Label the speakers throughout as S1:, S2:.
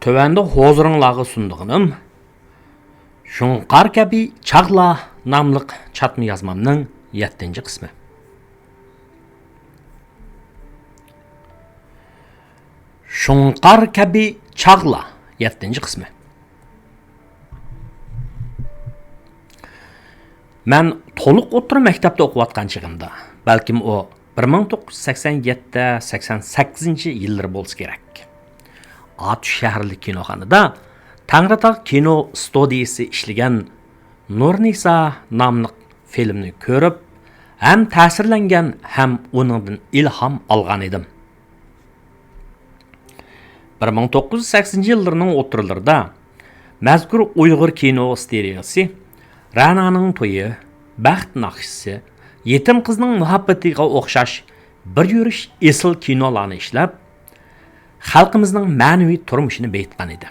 S1: Tövende hozurunlağı sundığınım, Şunqar kabi çağla namlıq çatma yazmamның 7-ci qismi. Şunqar kabi çağla 7-ci qismi. Mən toluq oturup məktəbdə oxuvatqan çığımda, bəlkim o 1987-88-ci yılları bolsa gerek. Atüş şəhərlik kinoxanada Tangrataq kino studiyası işləyən Nurnisa namlıq filmni görüp, hem təsirlənген, hem onundan ilham alğan edim. 1980-ci yıllarının oturlarında məzkur Uyğur kino stereosi, Rana'nın toyu, Bəxt naxşisi, yetim qızның muhabbetiga oxşaş bir yürüş esil kinolarını işləb, xalqımızның mənəvi turmuşunu beyitqan edi.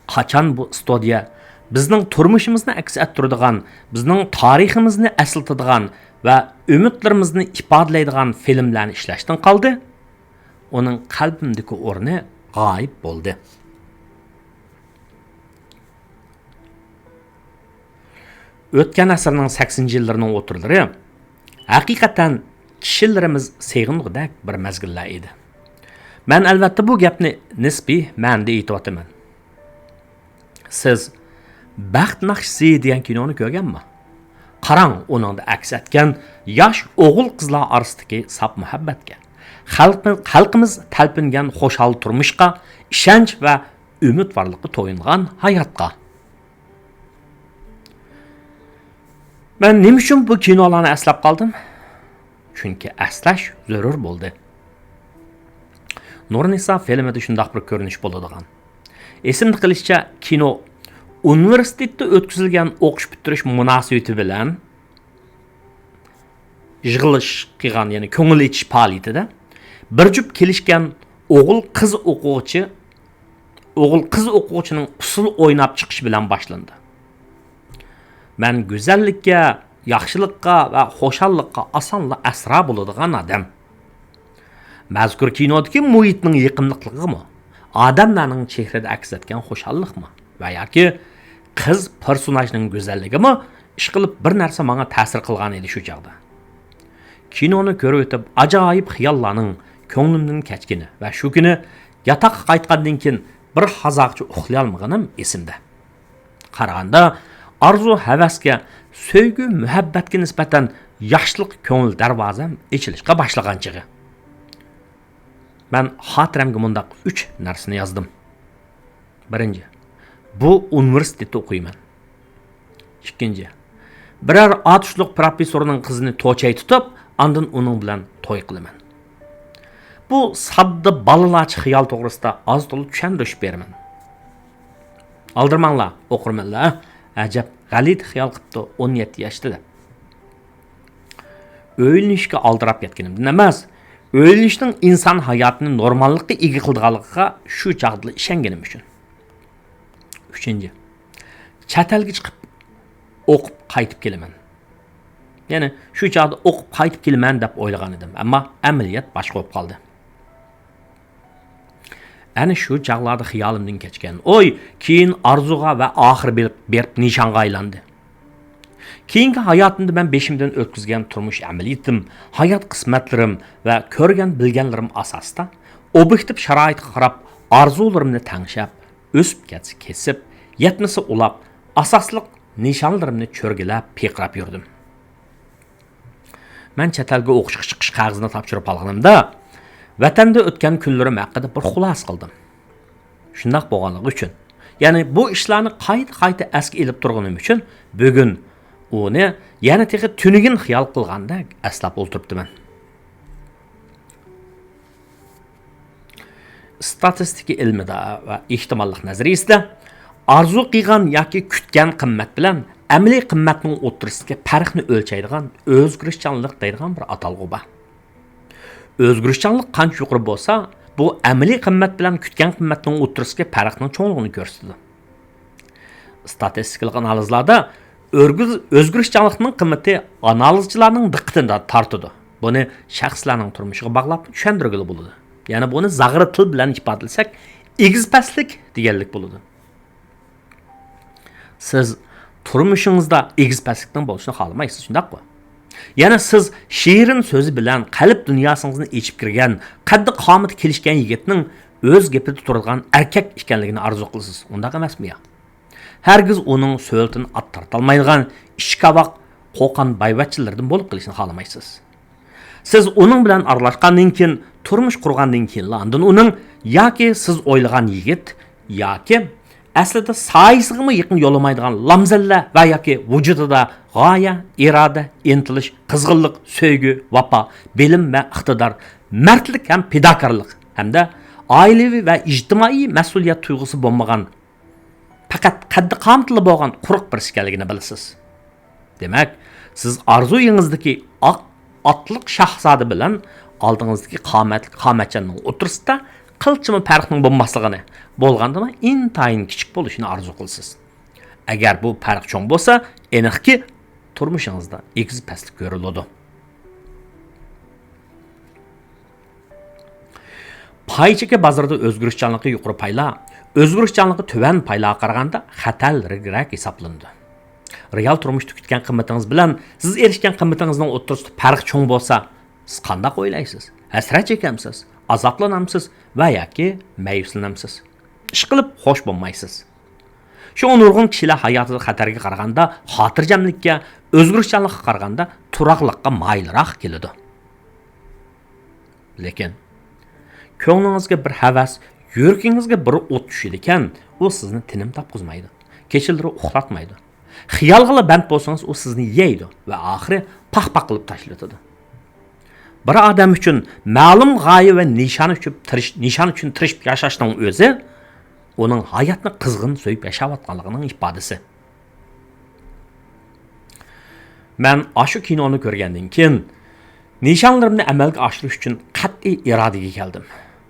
S1: Qaçan bu studiya bizning turmushimizni aks ettiradigan, bizning tariximizni eslatadigan va umidlarimizni ifodalaydigan filmlarni ishlashdan qoldi. Uning qalbimdagi o'rni g'oyib bo'ldi. O'tgan asrning 80-yillarining o'tirlari haqiqatan kishilarimiz seg'ingudek bir mezgillar edi. Men albatta bu gapni nisbiy ma'noda aytyapman. Siz Bəxt naxşisi degan kinoni ko'rganmi? Qarang, uningda aks etgan yosh o'g'il qizlar orasidagi sap muhabbatga, xalqimiz talpingan xo'shal turmushga, ishonch va umidvorlikqa to'yingan hayotga. Men nima uchun bu kinolarni eslab qoldim? Chunki eslash zarur bo'ldi. Nurnisa filmida shunday bir ko'rinish bo'ladigan. Esimda qilishicha kino universitetda o'tkazilgan o'qish bitirish munosabati bilan yig'ilish qilgan, ya'ni ko'ngil ichish faoliyatida bir jup kelishgan o'g'il qiz o'quvchining usul o'ynab chiqishi bilan boshlandi. Men go'zallikka, yaxshilikqa va xo'shallikqa osonla asra bo'ladigan odam. Mazkur kinodagi muhitning yiqimliqligimi, odamlarning chehrada aks etgan xo'shallikmi va yoki qiz personajning go'zalligimi ish qilib bir narsa menga ta'sir qilgan edi shu chaqda. Kinoni ko'rib o'tib ajoyib xiyollarning ko'nglimdan kechgini va shu kuni yotoqqa qaytgandan keyin bir hazoqcha uxlay olmaganim esimda. Qaraganda arzu havasga, sevgi muhabbatga nisbatan yaxshilik ko'ngil darvozam ochilishga boshlagan chig'i. Men xotiramga mundaq 3 narsani yozdim. Birinchi, bu universitetda o'qiyman. Ikkinchi, biror atishliq professorning qizini to'chay tutib, ondan uning bilan to'y qilaman. Bu sodda balalarcha xiyol to'g'risida oz to'liq tushundirish beraman. Aldirmanglar, o'qirmanlar, ajab g'alit xiyol qilibdi 17 yoshda. O'ylinishga aldirab ketganimdan emas, o'ylinishning inson hayotini normallikqa ega qilganligiga shu chaqda ishonganim uchun. Üçüncü, chet elga chiqib o'qib qaytib kelaman. Ya'ni shu chaqda o'qib qaytib kelaman deb o'ylagan edim, ammo amaliyot boshqa bo'lib qoldi. Ana shu chaqlarda xiyolimdan kechgan o'y keyin orzuga va oxir berib nishonga aylandi. Keyingi hayotimda men beshimdan o'tkazgan turmush amaliyatim, hayot qismatlarim va ko'rgan bilganlarim asosida obyektiv sharoitga qarab orzularimni tanishab, o'sib ketsa kesib, yetmasa ulab, asosliq nishonlarimni cho'rgilab, peqrab yurdim. Men chet elga o'qishga chiqish qog'ozini topshirib olganimda, vatanda o'tgan kunlarim haqida bir xulos qildim. Shunday bo'lganligi uchun, ya'ni bu ishlarni qayta asga elib turganim uchun bugun uni yana tehi tunigin xiyol qilganda aslab o'ltiribdiman. Statistika ilmida va ehtimollik nazariyasida arzu qilgan yoki kutgan qimmat bilan amaliy qimmatning o'tirisiga farqni o'lchaydigan o'zgarishchanlik deydigan bir atalg'u bor. O'zgarishchanlik qancha yuqori bo'lsa, bu amaliy qimmat bilan kutgan qimmatning o'tirisiga farqning cho'ngligini ko'rsatadi. Statistik analizlarda o'zgarishchanlikning qimmati analizchilarning diqqatini tortadi. Buni shaxslarning turmushiga bog'lab tushuntirgili bo'ladi. Yani bunu zag'ri til bilan ifodalasak, egizpaslik deganlik bo'ladi. Siz turmushingizda egizpaslikdan bo'lishini xohlamaysiz, shundaqmi? Yana siz shirin so'zi bilan qalb dunyosingizni echib kirgan, qaddi qomati kelishgan yigitning o'z gapida turadigan erkak ekanligini orzu qilasiz. Undaq emasmi ya? Hergiz uning so'ltini attartolmaydigan ishqabaq qo'qan bayvatchilardan bo'lib qilishni xohlamaysiz. Siz uning bilan aralashgandan keyin, turmush qurgandan keyin landin uning yoki siz o'ylagan yigit yoki aslida soyisiga yaqin yo'lamaydigan lamzalla va yoki vujudida g'oya, iroda, intilish, qizg'inlik, sevgi, vafo, bilim va iqtidor, mardlik ham fidokorlik hamda oilaviy va ijtimoiy mas'uliyat tuyg'usi bo'lmagan, faqat qaddi qomatli bo'lgan quruq bir ekanligini bilasiz. Demak, siz orzuyingizdagi oq otliq shahzoda bilan oldingizdagi qomatchaning o'tirsida qilchimi farqning bo'lmasligini, bo'lgandimi intayin kichik bo'lishini orzu qilasiz. Agar bu farq cho'ng bo'lsa, aniqki turmushingizda egiz pastlik ko'riladi. Paychaka bozorda o'zgarishchanligi yuqori payla, o'zgarishchanligi tuvan paylaga qaraganda xatarliroq hisoblandi. Real turmushda kutgan qimmatingiz bilan siz erishgan qimmatingizning o'rtasida farq cho'ng bo'lsa, siz qanday o'ylaysiz? Hasrat chekamsiz, azoblanamsiz va yoki mayuslanamsiz. Ish qilib xo'sh bo'lmaysiz. Shu nurg'un kishilar hayotida xatarga qaraganda, xotirjamlikka, o'zgarishchanlikka qaraganda turaqliqqa mayilroq keladi. Lekin ko'nglingizga bir havas, yuragingizga bir o't tushadi ekan, u sizni tinim topqizmaydi. Kechilari uxlatmaydi. Xiyolga band bo'lsangiz, u sizni yeydi va oxiri pax-pax qilib tashlatadi. Bir odam uchun ma'lum g'oya va nishon uchun tirishib yashashning o'zi uning hayotni qizg'in so'yib yashayotganligining ifodasi. Men ashu kinoni ko'rgandan keyin nishonlarimni amalga oshirish uchun qat'iy irodaga keldim.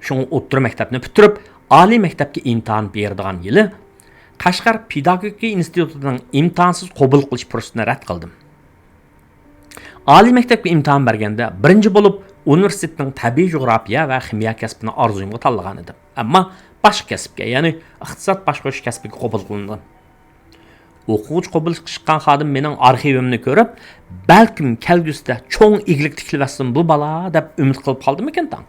S1: Shunga o'rta maktabni bitirib, oliy maktabga imtihon beradigan yili Qashqar pedagogika institutining imtihonsiz qabul qilish fursatini rad qildim. Oliy maktabga imtihon berganda birinchi bo'lib universitetning tabiiy geografiya va ximiya kasbini orzuyimga tanlagan edim. Ammo boshqa kasbga, ya'ni iqtisod boshqarish kasbiga qabul qilindim. O'quvchi qabul qilishgan xodim mening arxivimni ko'rib, balkim kelgusida cho'ng iglik tikilvasin bu bala deb umid qilib qoldimikan tan.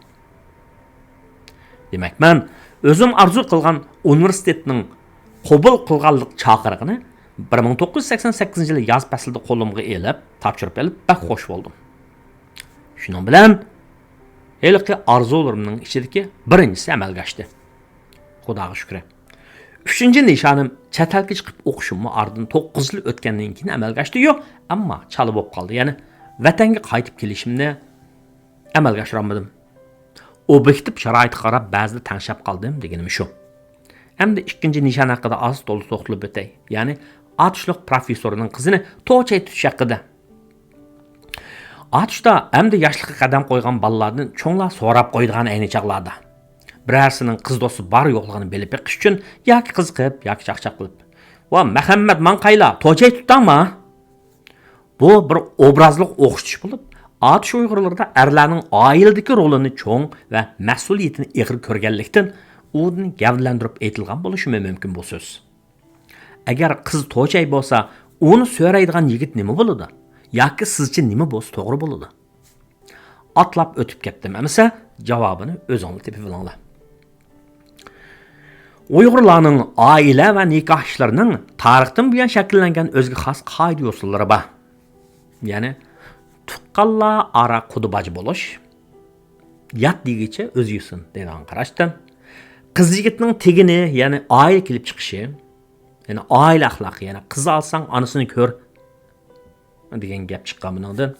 S1: Demak, men o'zim arzu qilgan universitetning qabul qilganlik chaqirig'ini 1988 yili yoz faslida qo'limga elib, topshirib olib, bak xo'sh bo'ldim. Shuning bilan haliqi orzularimning ichidagi birinchisi amalga oshdi. Xudoga shukr. Uchinchi nishonim chet elga chiqib o'qishimni ardin 9 yil o'tgandan keyin amalga oshdi-yu, ammo chalib bo'lib qoldi. Ya'ni vatanga qaytib kelishimni amalga oshirolmadim. Obyektiv sharoitga qarab ba'zida tanshab qoldim deganim shu. Hamda ikkinchi nishon haqida oz to'liq to'xtalib o'tay. Ya'ni atishliq professorining qizini to'chay tutish haqida. Atishda hamda yoshlikka qadam qo'ygan bolalardan cho'nglar so'rab qo'ydigan ayni chaqlarda. Birarsining qiz do'sti bor yo'qligini bilib beqish uchun yoki qiziqib, yoki chaqchaq qilib, "Va Muhammad Manqayla, to'chay tutdingmi?" Bu bir obrazliq o'xshatish bo'lib, atish Uyg'urlarda erlarning oiladagi rolini cho'ng va mas'uliyatini ig'ir ko'rganlikdan o'zini gavdlantirib aytilgan bo'lishi mumkin bu so'z. Agar qiz to'chay bo'lsa, uni so'raydigan yigit nima bo'ladi? Yoki sizcha nima bo'lsa to'g'ri bo'ladi? Atlab o'tib ketdim, amsa javobini o'zingizlar tepib olinglar. Uyg'urlarning oila va nikoh ishlarining tarixdan buyon shakllangan o'ziga xos qoida usullari bor. Ya'ni tuqqanlar ara qudubaji bo'lish, yat degicha o'z yusin degan qarashdan qiz yigitning tegini, ya'ni oila kelib chiqishi, ya'ni oila axloqi, ya'ni qiz olsang onasini ko'r degan gap chiqqan bundan.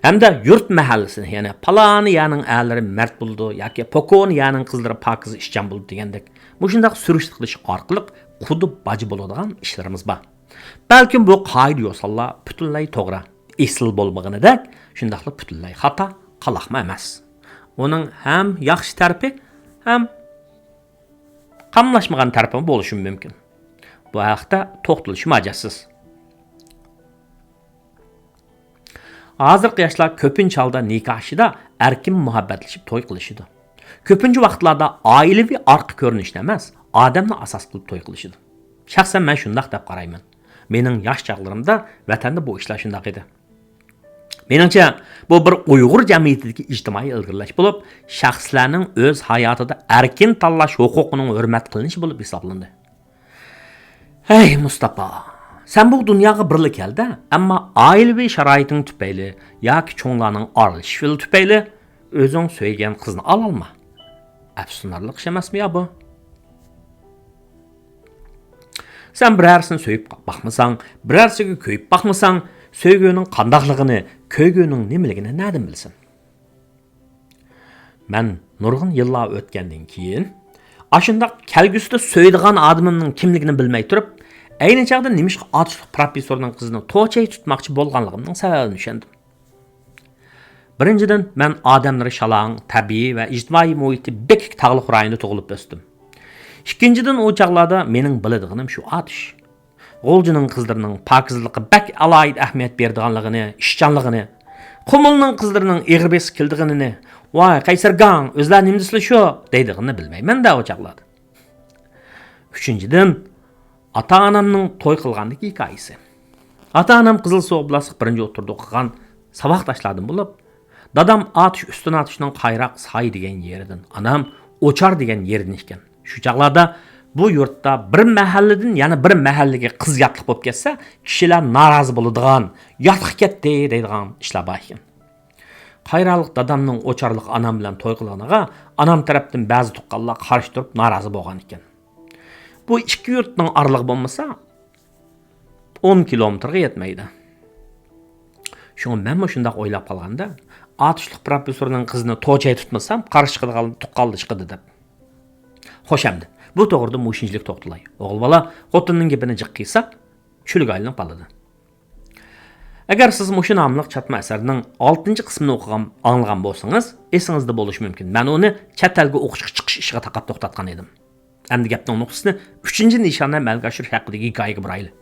S1: Hamda yurt mahallasini, ya'ni palani yaning a'lari mard bo'ldi yoki pokon yaning qizlari pokiz ishchan bo'ldi degandek, bu shunday surishti qilish orqali qudub baji bo'ladigan ishlarimiz bor. Balkim bu qoida yo'sallar butunlay to'g'ri, esil bo'lmaganidek, shundaqli butunlay xato, qaloqma emas. Uning ham yaxshi tarafi, ham qamlashmagan tarafi bo'lishi mumkin. Bu haqda to'xtalish majasiz. Hozirgi yoshlar ko'pincha holda nikoh ishida erkin muhabbatlashib to'y qilishidi. Ko'pincha vaqtlarda oilaviy orqa ko'rinishni emas, odamni asos qilib to'y qilishidi. Shaxsan men shundaq deb qarayman. Mening yosh chaqlarimda vatanda bu ishlar shundaq edi. Meningcha, bu bir Uyg'ur jamiyatidagi ijtimoiy ilg'irlash bo'lib, shaxslarning o'z hayotida erkin tanlash huquqining hurmat qilinishi bo'lib hisoblandi. Hey Mustafa, sen bu dunyoga birlik keldi, ammo oilaviy sharoiting tufayli yoki cho'nglarning aralashishi tufayli o'zing so'ygan qizni ololma. Afsunarli ish emasmi ya bu? Sen birarsini so'yib baxmasang, birarsiga ko'yib baxmasang, so'yguning qandaqligini, ko'yguning nimaligini nereden bilsin? Men nurg'un yillar o'tgandan keyin, ashundaq kelgusida so'ydigan odamimning kimligini bilmay turib, ayni chaqda nimishqa otishliq professorning qizini to'chay tutmoqchi bo'lganligimning sababini tushundim. Birinchidan, men odamlar shalang, tabiiy va ijtimoiy muhiti bekik tog'liq rayonda tug'ilib o'sdim. Ikkinchidan, o chaqlarda mening biladiganim shu otish. G'o'ljining qizlarining pokizligi bak alohida ahamiyat berdiganligini, ishchanligini, Qumulning qizlarining eg'ibes keldiganini, "Voy, qaysargan, o'zlar nima deslar shu?" deydig'ini bilmayman-da o chaqlarda. Uchinchidan, ota-onamning to'y qilgandagi hikoyasi. Ota-onam Qizilsuv oblasi birinchi o'tirda o'qigan saboqdoshlardan bo'lib, dadam otish ustun otishning qayroq soy degan yeridan, anam o'char degan yerdan ekan. Shu chaqlarda bu yurtda bir mahalladan yana bir mahallaga qiz yotliq bo'lib ketsa, kishilar norozi bo'ladigan, yotliq ketdi deydigan ishlar bor ekan. Qayroqlik dadamning o'charliq anam bilan to'y qilganiga anam tarafdan ba'zi tuqqanlar qarshi turib norozi bo'lgan ekan. Bu ikki yurtning orlig'i bo'lmasa 10 kilometrga yetmaydi. Shunga men shunday o'ylab qolganda, otishliq professorning qizini to'chay tutmasam, qarshi chiqadigan tuqqanlar chiqadi deb. Xo'shamdi. Bu to'g'rida mushinchilik to'xtalay. O'g'il bola xotinning gapini jiqqiysa, chuliga aylanib qoladi. Agar siz mushu nomli chatma asarning 6-qismini o'qigan, anglagan bo'lsangiz, esingizda bo'lishi mumkin. Men uni chet elga o'qishga chiqish ishiga taqab to'xtatgan edim. Endi gapning nuqtasini 3-nishonni amalga oshirish haqidagi hikoyaga boraylik.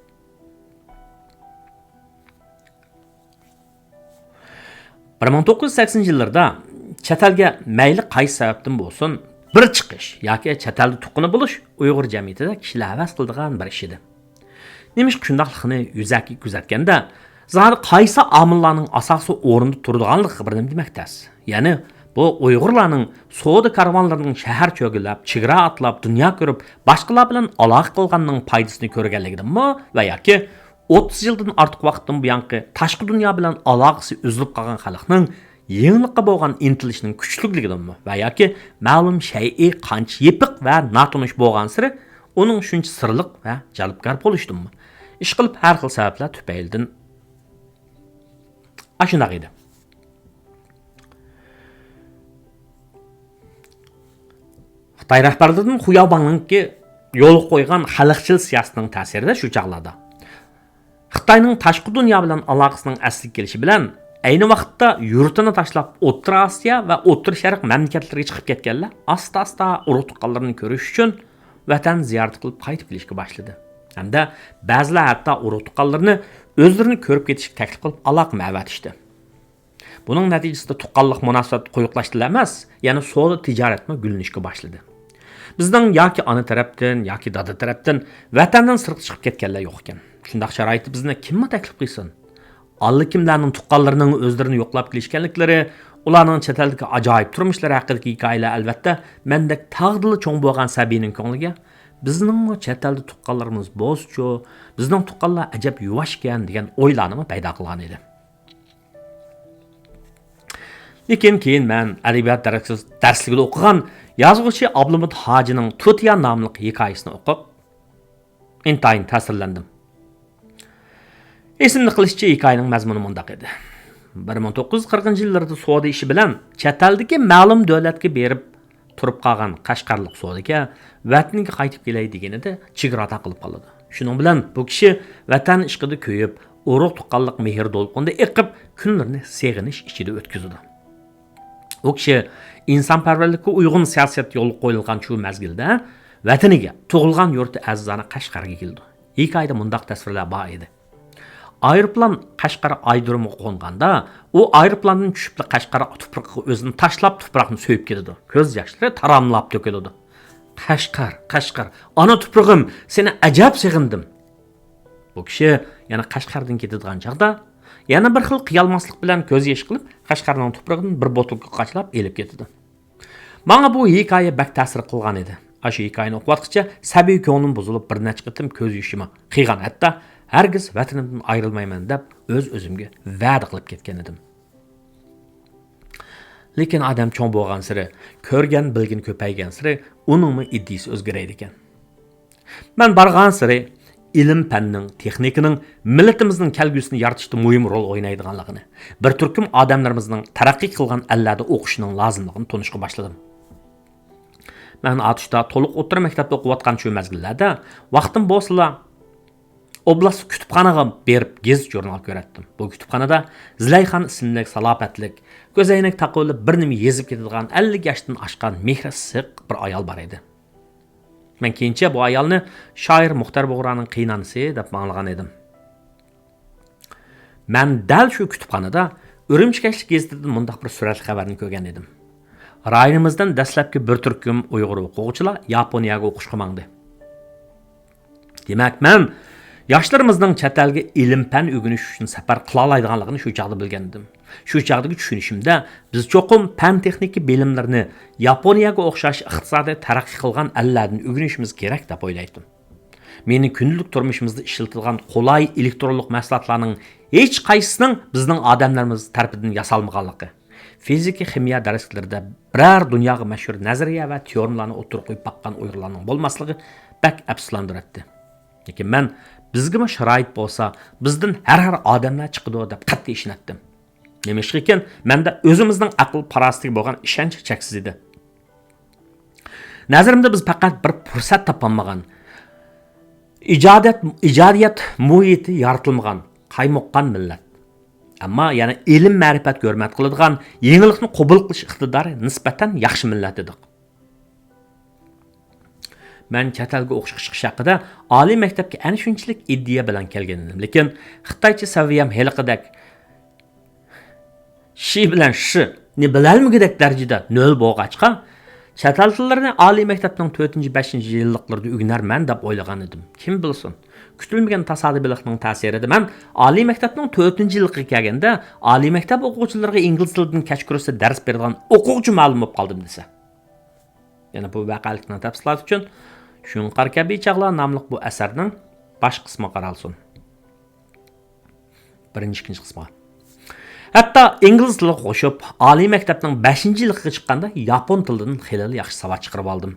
S1: Bir 1980-yillarda chet elga mayli qaysi sababdan bo'lsin, bir chiqish yoki chet elda tuqqani bo'lish Uyg'ur jamiyatida kishilar havas qiladigan bir ish edi. Nimish shundaqligini yuzaki kuzatganda, zahir qaysi omillarning asosiy o'rinda turadiganligi bir nima demakdas. Ya'ni bu Uyg'urlarning savdo karvonlarining shahar cho'gilab, chegara atlab, dunyo ko'rib, boshqalar bilan aloqa qilganning foydasini ko'rganligidimi va yoki 30 yildan ortiq vaqtdan buyangi tashqi dunyo bilan aloqasi uzilib qolgan xalqning yenilikqa bo'lgan intilishning kuchliligidimi va yoki ma'lum shay'i qancha yepiq va notanish bo'lgan siri uning shuncha sirliq va jalbkor bo'lishdimi? Ish qilib har xil sabablar tufaylidan ashunday edi. Xitoy rahbarlarining Xuyaobangninki yo'l qo'ygan xalqchil siyosatining ta'sirida shu chaqlarda Xitoyning tashqi dunyo bilan aloqasining asli kelishi bilan ayni vaqtda yurtini tashlab O'rta Osiyo va O'rta Sharq mamlakatlariga chiqib ketganlar asta-asta urug' tuqqanlarini ko'rish uchun vatan ziyorat qilib qaytib kelishga boshladi. Hamda ba'zilar hatto urug' tuqqanlarini o'zlarini ko'rib ketishga taklif qilib aloqa ma'vatishdi. Buning natijasida tuqqanlik munosabat quyuqlashdilar emas, ya'ni savdo tijoratmi gullanishga boshladi. Bizning yoki ona tarafdan yoki dada tarafdan vatandan sirq chiqib ketganlar yo'q ekan. Shundaq sharoitda bizni kimma taklif qilsin? Alli kimlarning tuqqanlarining o'zlarini yo'qlab kelishganliklari, ularning chet eldagi ajoyib turmushlari haqidagi hikoyalar albatta mendek tag'dili cho'ng bo'lgan sabiyning ko'ngliga bizning chet elda tuqqanlarimiz bo'zchu, bizning tuqqanlar ajab yuvashgan degan o'ylarni paydo qilgan edi. Lekin keyin men adabiyot darsligida o'qigan yozuvchi Abdulmut Hojining Tutiya nomli hikoyasini o'qib intayin ta'sirlandim. Esimni qilishcha hikoyaning mazmuni mundaq edi. 1940-yillarda savdo ishi bilan chet eldagi ma'lum davlatga berib turib qolgan Qashqarlik savdoga vataniga qaytib kelay deganida chegirata qilib qoladi. Shuning bilan bu kishi vatan ishqida ko'yib, urug' tuqqanlik mehr to'lqinda eqib, kunlarini seg'inish ichida o'tkazdi. U kishi insonparvarlikka uyg'un siyosat yo'li qo'yilgan shu mazgilda vataniga, tug'ilgan yurti azizona Qashqarga keldi. Hikoyada mundaq tasvirlar bor edi. Aeroplan Qashqar aydırımı qo'nganda, u aeroplandan tushib Qashqar tuproqqa o'zini tashlab tuproqni so'yib ketadi. Ko'z yoshlari taramlab to'kiladi. Qashqar, ana tuprog'im, seni ajab sig'indim. Bu kishi yana Qashqardan ketadigan chaqda yana bir xil qiyalmaslik bilan ko'z yosh qilib, Qashqarning tuprog'idan bir botilka qachlab elib ketadi. Menga bu hikoya bak ta'sir qilgan edi. Shu hikoyani o'qiyotgancha sabiy ko'nglim buzilib, bir necha qitim ko'z yoshima qiygan, hatto hargiz vatanimdan ayrilmayman deb o'z-o'zimga va'da qilib ketgan edim. Lekin odam cho'ng bo'lgan siri, ko'rgan bilgin ko'paygan siri, uningmi iddisi o'zgaraydi ekan. Men bargan siri ilm fanning, texnikaning millatimizning kelgusini yaratishda muhim rol o'ynaydiganligini, bir turkum odamlarimizning taraqqiy qilgan allarda o'qishining lozimligini tunishga boshladim. Men atishda to'liq o'rta maktabda o'qiyotgan shu mazgillarda vaqtim bo'lsa oblast kutubxonaga berib gazet jurnal ko'ratdim. Bu kutubxonada Zilayxon ismli salobatlik, ko'zoynak taqib bir nima yezib ketadigan 50 yoshdan oshgan mehri siq bir ayol bor edi. Men keyincha bu ayolni shoir Muxtar Bug'roning qiynanisi deb ma'lgan edim. Men dal shu kutubxonada Urumchikashlik gazetidan mundaq bir surat xabarni ko'rgan edim. Rayonimizdan dastlabki bir turkum Uyg'ur o'quvchilar Yaponiyaga o'qishga mangdi. Demak, men yoshlarımızdan chet elga ilm-fan o'rganish uchun safar qila oladiganligini shu chaqda bilgandim. Shu chaqdagi tushunishimda biz cho'qim fan texnika bilimlarini Yaponiyaga o'xshash iqtisodiy taraqqiy qilgan allardan o'rganishimiz kerak deb o'ylaydim. Meni kundalik turmushimizda ishlatilgan qulay elektronlik mahsulotlarning hech qaysisining bizning odamlarimiz tarafidan yasalmaganligi, fizika, ximiya darslarida biror dunyoga mashhur nazariya va teoriyalarni o'tirib qo'yib baqqan Uyg'urlarning bo'lmasligi bak afsuslantiradi. Lekin men bizga sharoit bo'lsa, bizdan har odamlar chiqadi deb qat'iy ishondim. Nima ekan, menda o'zimizning aql parastligiga bo'lgan ishonch cheksiz edi. Nazarimda biz faqat bir fursat topolmagan, ijodiyat muhiti yaratilmagan, qaymoqqan millat. Ammo yana ilm ma'rifat hurmat qiladigan, yangilikni qabul qilish iqtidori nisbatan yaxshi millat edik. Men chet elga o'qishga chiqish haqida oliy maktabga ana shunchalik iddia bilan kelgan edim. Lekin Xitoycha saviyam heliqidak shi bilan shi ni bilalmagidek darajada nol bo'lg'achqa, chet el tillarini oliy maktabning 4-5 yilliklarida o'rganarman deb o'ylagan edim. Kim bilsin? Kutilmagan tasodiflikning ta'sirida men oliy maktabning 4-yilligiga kelganda oliy maktab o'quvchilariga ingliz tilidan kech kursda dars beradigan o'quvchi ma'lum bo'lib qoldim desa. Yana bu vaqalikni tafsilot uchun Shunqar kabi chaqlar nomli bu asarning bosh qismi qaralsin. Birinchi, ikkinchi qismi. Hatto ingliz tili qo'shib, oliy maktabning 5-yilligiga chiqqanda yapon tilidan xilal yaxshi savad chiqarib oldim.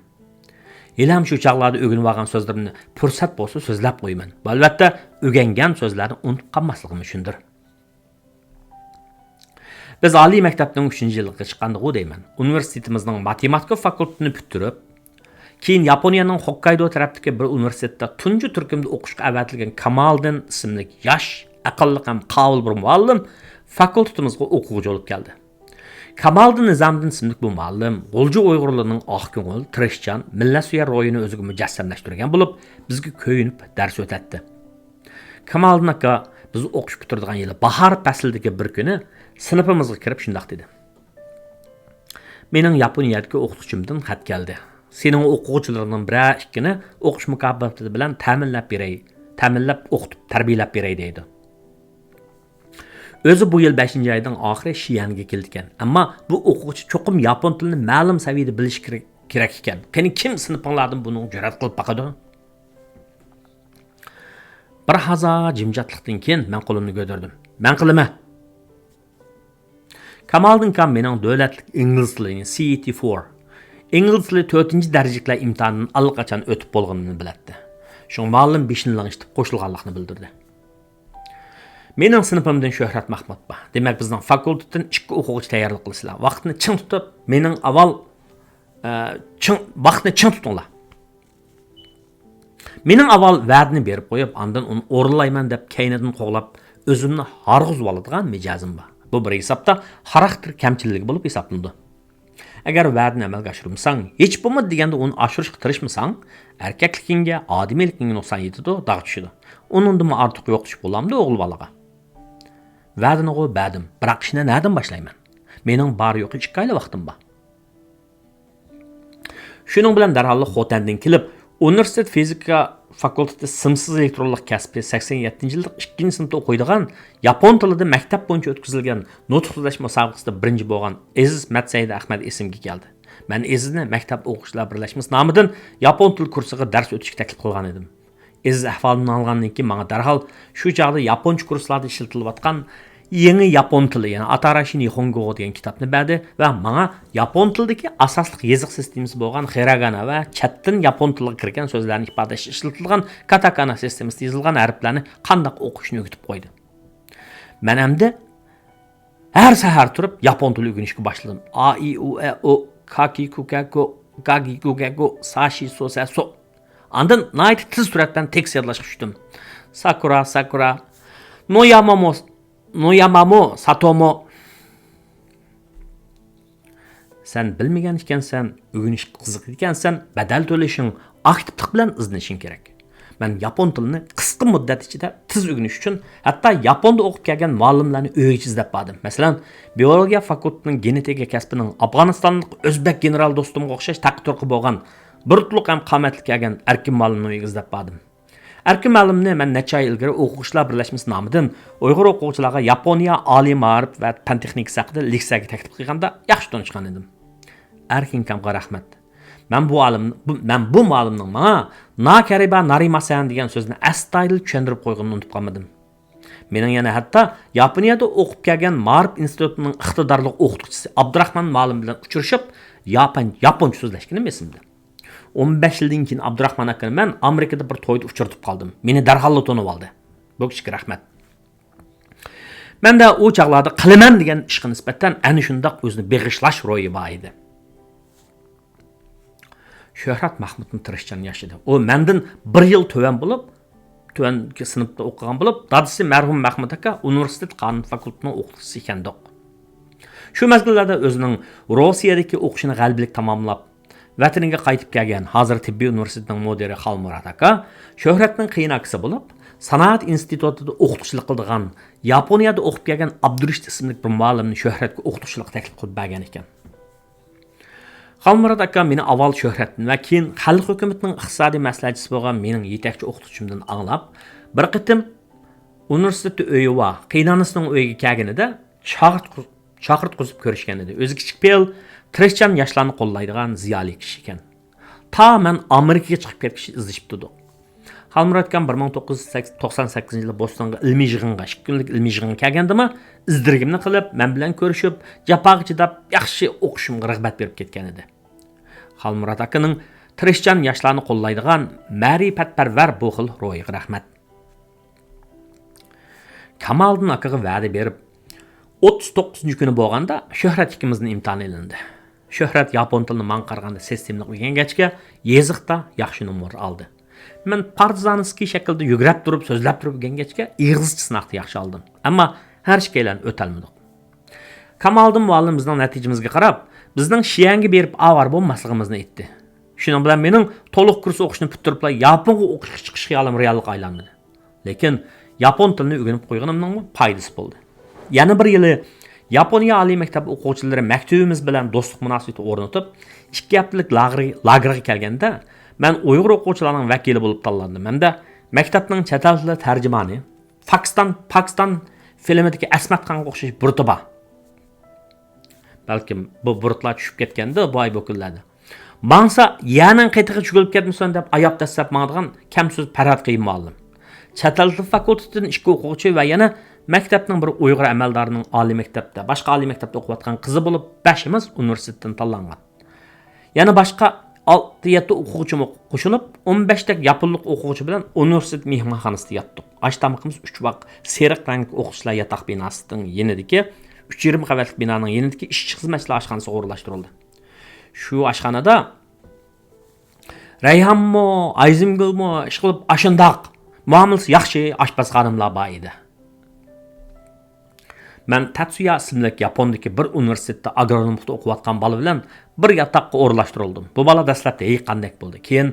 S1: Elam shu chaqlarda o'rganib olgan so'zlarimni fursat bo'lsa so'zlab qo'yman. Albatta, o'rgangan so'zlarni unutib qolmasligim uchundir. Biz oliy maktabning 3-yilligiga chiqqanda deyman, universitetimizning matematika fakultetini bitirib, keyin Yaponiyaning Hokkaido tarafdagi bir universitetda tunji turkumda o'qishga avatilgan Kamaldin ismli yosh, aqlli ham qobil bir muallim fakultetimizga o'quvchi bo'lib keldi. Kamaldin Nizamdin ismli bu muallim G'ulji Uyg'urlarning oq ko'ngil, tirishchan, millat suyar ro'yini o'ziga mujassamlashtirgan bo'lib, bizga ko'yinib dars o'tatdi. Kamaldin aka biz o'qish bitiradigan yili bahor faslidagi bir kuni sinfimizga kirib shunday dedi. Mening Yaponiyadagi o'qituvchimdan xat keldi. Sening o'quvchilaringning biror ikkini o'qish mukofoti bilan ta'minlab o'qitib, tarbiyalab beray deydi. O'zi bu yil 5-oyning oxiri Shiyanga keldi ekan. Ammo bu o'quvchi cho'qim yapon tilini ma'lum saviyada bilish kerak ekan. Qani kim sinfinglardan buni jur'at qilib baqadi? Bir hazo jimjatlikdan keyin men qo'limni ko'tardim. Men qilaman. Kamaldin kam mening davlatlik ingliz tilini CET4 ingliz tili 4-darajalik imtihonini allaqachon o'tib bo'lganini biladi. Shu muallim 5-ni eshitib qo'shilganligini bildirdi. Mening sinfimdan Shuhrat Mahmud bor. Demak, bizning fakultetdan 2 o'quvchi tayyorlik qilishlar. Vaqtni ching tutib, mening avval vaqtni ching tutinglar. Mening avval va'dani berib qo'yib, ondan uni o'rinlayman deb keynidan qo'g'lab, o'zimni harg'izib oladigan mijozim bor. Bu bir hisobda xarakter kamchiligi bo'lib hisoblanadi. Agar va'dani amalga oshirmasang, hech bo'lmadi deganda uni oshirishga tirishmasang, erkakligingga, odimiyligingga nuqson yetadi, dog' tushadi. Uningdan ortiq yo'q tush bo'lamdi o'g'il bolaga. Va'dani qo'y ba'dim, biroq ishni na'dan boshlayman? Mening bor yo'q 2 oylik vaqtim bor. Shuning bilan darhol Xotandan kelib, universitet fizika fakulteti simsiz elektronlik kasbi 87-yillik 2-sinfda o'qiydigan yapon tilida maktab bo'yicha o'tkazilgan nutq so'zlash musobaqasida birinchi bo'lgan Aziz Matsaid Ahmad esimga keldi. Men Azizning maktab o'quvchilar birlashmasi nomidan yapon til kursiga dars o'tishga taklif qilgan edim. Aziz ahvolini olgandan keyin menga darhol shu chog'da yaponcha kurslarda ishlatilayotgan yangi yapon tili, ya'ni Atarashi Nihongo degan kitobni berdi va menga yapon tilidagi asosli yoziq sistemasi bo'lgan hiragana va chatdan yapon tiliga kirgan so'zlarni ifodalash ishlatilgan katakana sistemasida yozilgan harflarni qanday o'qishni o'rgatib qo'ydi. Men hamda har sahar turib yapon tili o'rganishga boshladim. A I U E O Kaki Kukako Gagi Kukako Sashi So Sa So. Andan nayt tez suratdan tekst yodlashga tushdim. Sakura Noyamamo Satomo. Sen bilmagan ekansan, o'rganish qiziq ekansan, badal to'lashing, aktivlik bilan izlanishing kerak. Men yapon tilini qisqa muddat ichida tez o'rganish uchun hatto Yaponda o'qib kelgan muallimlarni o'yga izlab bordim. Masalan, biologiya fakultetining genetika kasbining Afg'onistonlik o'zbek general do'stimga o'xshash taqdirqi bo'lgan bir tutluq ham qomatli kelgan Erkin muallimni o'yga izlab bordim. Erkin muallimni men necha yil ilgari o'quvchilar birlashmasi nomidan Uyg'ur o'quvchilarga Yaponiya oliy ma'rif va fan texnikasi haqida leksiyaga taklif qilganda yaxshi tanishgan edim. Erkin kamga rahmat. Men bu muallimning menga na kariba narimasan degan so'zni astoydil tushuntirib qo'yganini unutib qolmadim. Mening yana hatto Yaponiyada o'qib kelgan Ma'rif institutining iqtidorli o'qituvchisi Abdurahmon muallim bilan uchrashib, yaponcha so'zlashganim esimda. 15 yildan keyin Abdurahmon akani men Amerikada bir to'yda uchratib qoldim. Meni darhol tanib oldi. Bu kishiga rahmat. Menda u chaqlarda qilaman degan ishga nisbatan ana shundoq o'zini beg'ishlash ro'yi bor edi. Shuhrat Mahmudning tirishchan yoshida. U mendan 1 yil to'van bo'lib, to'vanki sinfda o'qigan bo'lib, dadasi marhum Mahmud aka universitet qonun fakultetining o'qituvchisi ekandiq. Shu mezgillarda o'zining Rossiyadagi o'qishini g'albilik tamomlab, vataniga qaytib kelgan hozir tibbiy universitetining mudiri Xalmurod aka Shuhratning qiyin aksi bo'lib, sanoat institutida o'qituvchilik qilgan, Yaponiyada o'qib kelgan Abdurishit ismli bir muallimni Shuhratga o'qituvchilik taklif qilib bergan ekan. Xalmurod aka meni avval Shuhratdan va keyin xalq hukumatining iqtisodiy maslahatchisi bo'lgan mening yetakchi o'qituvchimdan anglab, bir qitim universitetda uyi va qiynonasining uyiga kelganida chaqirtqizib ko'rishgan edi. O'zi kichik pel, tirishchan yoshlarni qo'llaydigan ziyoli kishi ekan. Ta men Amerikaga chiqib ketishni izlashib turdim. Xalmurod aka 1998-yilda Bostonga ilmiy yig'inga, 2 kunlik ilmiy yig'inga kelgandimi, izdirgimni qilib, men bilan ko'rishib, japoq chidab yaxshi o'qishimga rag'bat berib ketgan edi. Xalmurod akaning tirishchan yoshlarni qo'llaydigan ma'rifatparvar bu xil ro'yiga rahmat. Kamoliddin akaga va'da berib 39-kuni bo'lganda Shuhrat ikkimizning imtihoni ilindi. Shuhrat yapon tilini man qaraganda sistemli o'rgangachga yeziqda yaxshi nomer oldi. Men partizanskiy shaklda yugurib turib, so'zlab turib o'rgangachga ig'izchi sinoqni yaxshi oldim. Ammo har ishkaylarni o'talmadik. Kamoliddin muallimimizning natijamizga qarab, bizning Shiyanga berib avar bo'lmasligimizni aytdi. Shuning bilan mening to'liq kurs o'qishni bitirib, Yaponga o'qishga chiqish xayolim reallikka aylandi. Lekin yapon tilini o'rganib qo'yganimning foydasi bo'ldi. Yana bir yili Yaponiya oliy maktab o'quvchilari maktabimiz bilan do'stlik munosabati o'rnatib, 2 haftalik lagerga kelganda, men Uyg'ur o'quvchilarining vakili bo'lib tanlandim. Menda maktabning chet el tili tarjimoni, Pokiston filmidagi Asmat Xonga o'xshash burti bor. Balkim bu burtlar tushib ketganda bu ay bo'kiladi. Mangsa yanan qaytiga cho'kilib ketmisan deb ayab dastlab mangdigan kamsiz Farhod Qiyim muallim. Chet el tili fakultetining 2 o'quvchi va yana maktabning bir Uyg'ur amaldorining oliy maktabda, boshqa oliy maktabda o'qiyotgan qizi bo'lib 5imiz universitetdan tanlangan. Yana boshqa 6-7 o'quvchim qo'shilib 15 tak yaponlik o'quvchi bilan universitet mehmonxonasida yotdik. Ashtamimiz 3 vaqt seriq rangli o'quvchilar yotoq binosining yenidagi 320 qavatli binoning yenidagi ishchi xizmatchilar oshxonasi o'rnashtirildi. Shu oshxonada Rayhanmo, Ayzimgulmo ish qilib ashundoq muomilasi yaxshi oshpaz xonimlar bor edi. Men Tatsuya ismli Yapondagi bir universitetda agronomlikda o'qiyotgan bola bilan bir yotoqqa o'rlashtirildim. Bu bola dastlabda hech qanday bo'ldi. Keyin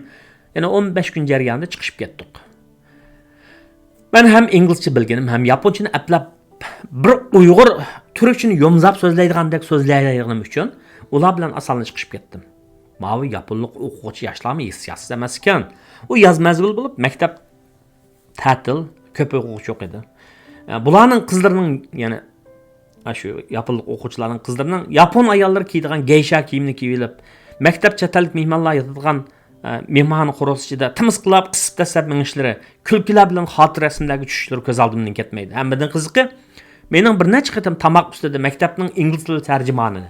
S1: yana 15 kun jarayonida chiqib ketdik. Men ham inglizcha bilganim, ham yaponchani aplab bir Uyg'ur turkchani yomzab so'zlaydigandek so'zlaydiganim uchun ular bilan asalni chiqib ketdim. Mavi yaponlik o'quvchi yoshlarmi hissiyatsiz emas ekan. U yoz mazgil bo'lib, maktab ta'til, ko'p o'quvchi yo'q edi. Bularning qizlarining, ya'ni shu yaponlik o'quvchilarning qizlarining yapon ayollari kiydigan geisha kiyimni kiyib, maktab chetalik mehmonlar yotadigan mehmon xorosida timisqilab qisib tasab mingishlari, kulkilar bilan xotir rasmlarga tushishlari ko'z oldimdan ketmaydi. Hammadan qiziqi, mening bir necha qatam tamoq ustida maktabning ingliz tili tarjimonini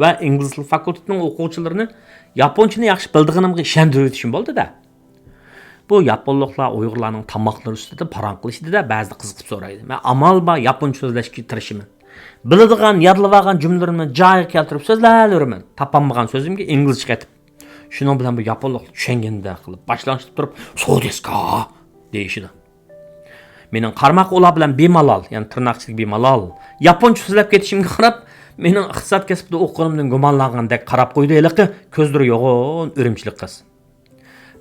S1: va ingliz tili fakultetining o'quvchilarini yaponchani yaxshi bildiganimga ishontirib o'tishim bo'ldi-da. Bu yaponliklar Uyg'urlarning tamoqlari ustida parang qilishdi-da, ba'zida qiziqib so'raydi. Men amal ba yaponcha so'zlashga tirishiman. Biladigan, yodlab olgan jumlalarimni joyiga keltirib so'zlayveraman. Topolmagan so'zimga inglizcha qaytib. Shuning bilan bu yaponlik tushunganda qilib, boshlang'ich turib, "So'deska" deyishdi. Mening qarmoq ular bilan bemalol, ya'ni tirnoqchilik bemalol, yaponcha so'zlab ketishimga qarab, mening iqtisod kasbida o'qiganimdan gumonlangandek qarab qo'ydi. Eliqi ko'zlari yo'g'on o'rimchilik qiz.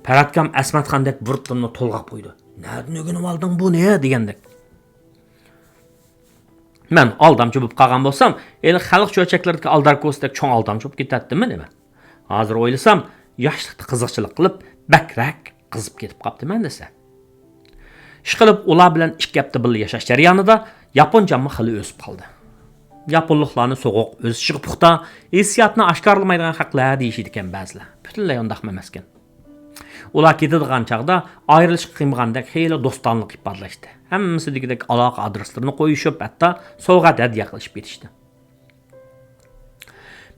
S1: Paratkam Asmatxandek burtlimni to'lg'ab qo'ydi. "Nerdan o'rganib olding bu ne?" degandek. Men aldamchi bo'lib qolgan bo'lsam, endi xalq cho'chaklaridagi aldarkosdek cho'ng aldamchi bo'lib ketatdimi nima? Hozir o'ylasam, yoshlikda qiziqchilik qilib, bakrak qizib ketib qoptiman desa. Ishqilib ular bilan 2 hafta birga yashash jarayonida yaponchamni xili o'sib qoldi. Yaponliklarni so'g'oq, o'z ishiga puxta, hissiyotni oshkorlamaydigan haqlar deyishidi ekan ba'zilar. Butunlay undaq emas ekan. Ular ketadigan chaqda ayrilish qilmagandek xeyli do'stonlik ifodalashdi. Hammasidagidek aloqa adreslarini qo'yishib, hatto sovg'a hadya qilishib ketishdi.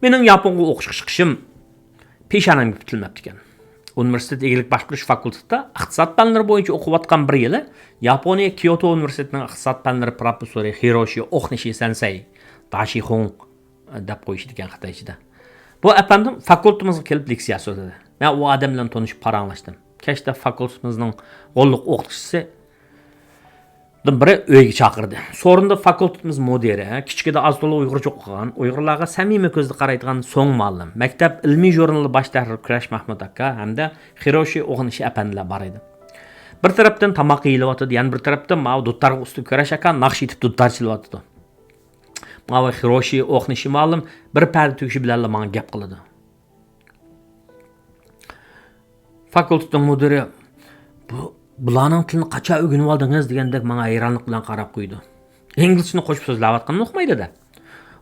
S1: Mening Yaponga o'qishga chiqishim peshonamga bitilmabdi ekan. Universitet egilik boshqarish fakultetida iqtisod fanlari bo'yicha o'qiyotgan bir yili Yaponiya Kyoto universitetining iqtisod fanlari professori Hiroshi Ohnishi sensei Dashihong deb qo'yishdi ekan xitoychada. Bu apandim fakultetimizga kelib leksiya so'zladi. Men u odam bilan tanishib paranglashdim. Kechda fakultetimizning qo'lliq o'qituvchisi biri uyga chaqirdi. So'rinda fakultetimiz mudiri, kichkida az to'la Uyg'urcha o'qigan, Uyg'urlarga samimiy ko'zda qaraydigan so'ng muallim, maktab ilmiy jurnali bosh tahrir Kurash Mahmud aka hamda Hiroshi Ohnishi apandilar bor edi. Bir tarafdan tamoq yeyilyotdi, yana bir tarafdan mav duttarga usti Kurash aka naqsh etib duttarchilyotdi. Mav Hiroshi Ohnishi muallim bir parda tugishi bilan menga gap qildi. Fakultetning mudiri bularning tilini qachon o'rganib oldingiz degandek menga hayronlik bilan qarab qo'ydi. Inglizchani qo'shib so'zlayotganini o'qimaydi-da.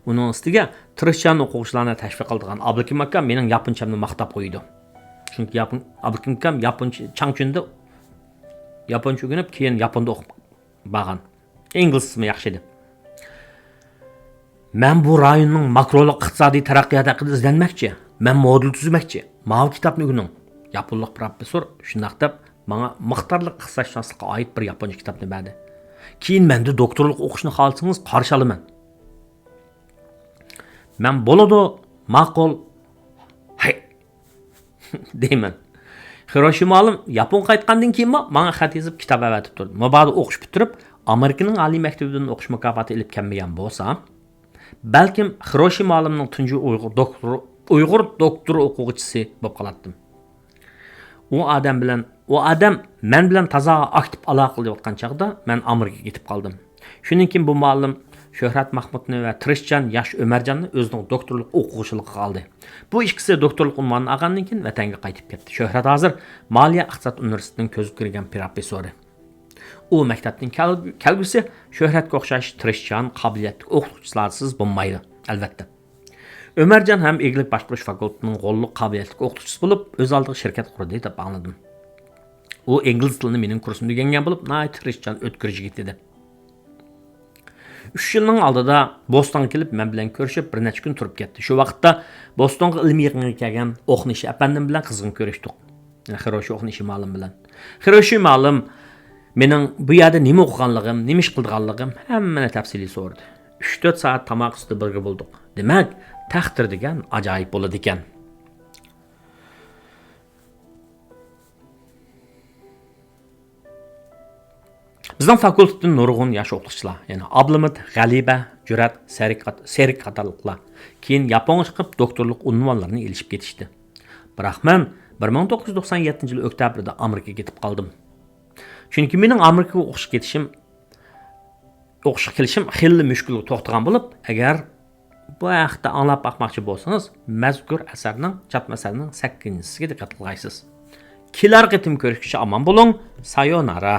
S1: Uning ustiga tirishchan o'quvchilarni tashviq qilgan Abdukim akam mening yaponchamni maqtab qo'ydi. Chunki Abdukim akam yaponcha Changchunda yaponcha o'rganib, keyin yaponda o'qib bo'lgan. Inglizmi yaxshi edi. Men bu rayonning makrolik iqtisodiy taraqqiyoti haqida izlanmoqchi. Men model tuzmoqchi. Mav kitobni o'qining. Yaponlik professor shunday deb menga miqdorlik ixtisoslashlikqa oid bir yaponcha kitobni berdi. Keyin menda doktorlik o'qishni xohlasangiz qarshi olaman. Men bo'ladi, ma'qul. Hay. deyman. Hiroshi muallim Yapon qaytgandan keyin menga xat yozib kitob avatib turdi. Mabadi o'qish bitirib, Amerikaning oliy maktabidan o'qish mukofoti olib kelmagan bo'lsam, balkim Hiroshi muallimning tunji Uyg'ur doktor o'quvchisi bo'lib qolardim. O adam men bilan toza aktiv aloqa qilayotgan chaqda men Amerikaga ketib qoldim. Shundan keyin bu muallim Shuhrat Mahmudni va Tirishchan yosh Umarjonni o'zining doktorlik o'quvchiligiga oldi. Bu ikkisi doktorlik unvonini olgandan keyin vatanga qaytib ketdi. Shuhrat hozir Moliya iqtisod universitetining ko'zib kirgan professori. U maktabning kelgusi Shuhratga o'xshash Tirishchan qobiliyatli o'qituvchilarsiz bo'lmaydi, albatta. Umarjon ham egilik boshqarish fakultetining qo'lliq qobiliyatli o'qituvchisi bo'lib, o'z oldiga shirkat qurdi deb angladim. U ingliz tilini mening kursimda o'rgangan bo'lib, Tirishchan o'tkirishga ketdi. 3 yilning oldida Bostonga kelib, men bilan ko'rishib, bir necha kun turib ketdi. Shu vaqtda Bostonga ilmiy yig'inga kelgan Ohnishi apandim bilan qizg'in ko'rishdik. Hiroshi Ohnishi muallim bilan. Hiroshi muallim mening bu yerda nima o'qiganligim, nima ish qilganligim hammani tafsiliy so'radi. 3-4 soat tamoq ustida birga bo'ldik. Demak, taqdir degan ajoyib bo'ladi ekan. Bizning fakultetning nurg'un yosh o'quvchilar, ya'ni Ablamid, G'aliba, Cürat, Serik qatarlıqlar. Keyin Yaponga chiqib doktorlik unvonlarini elishib ketishdi. Biroq men 1997 yil oktyabrda Amerikaga ketib qoldim. Chunki mening Amerikaga o'qishga kelishim xilli mushkulga to'xtagan bo'lib, agar bu haqda anglab baxmoqchi bo'lsangiz, mazkur asarning chapma asarining 8-siga diqqat qilgaysiz. Kelar qitim ko'rishguncha omon bo'ling. Sayonara.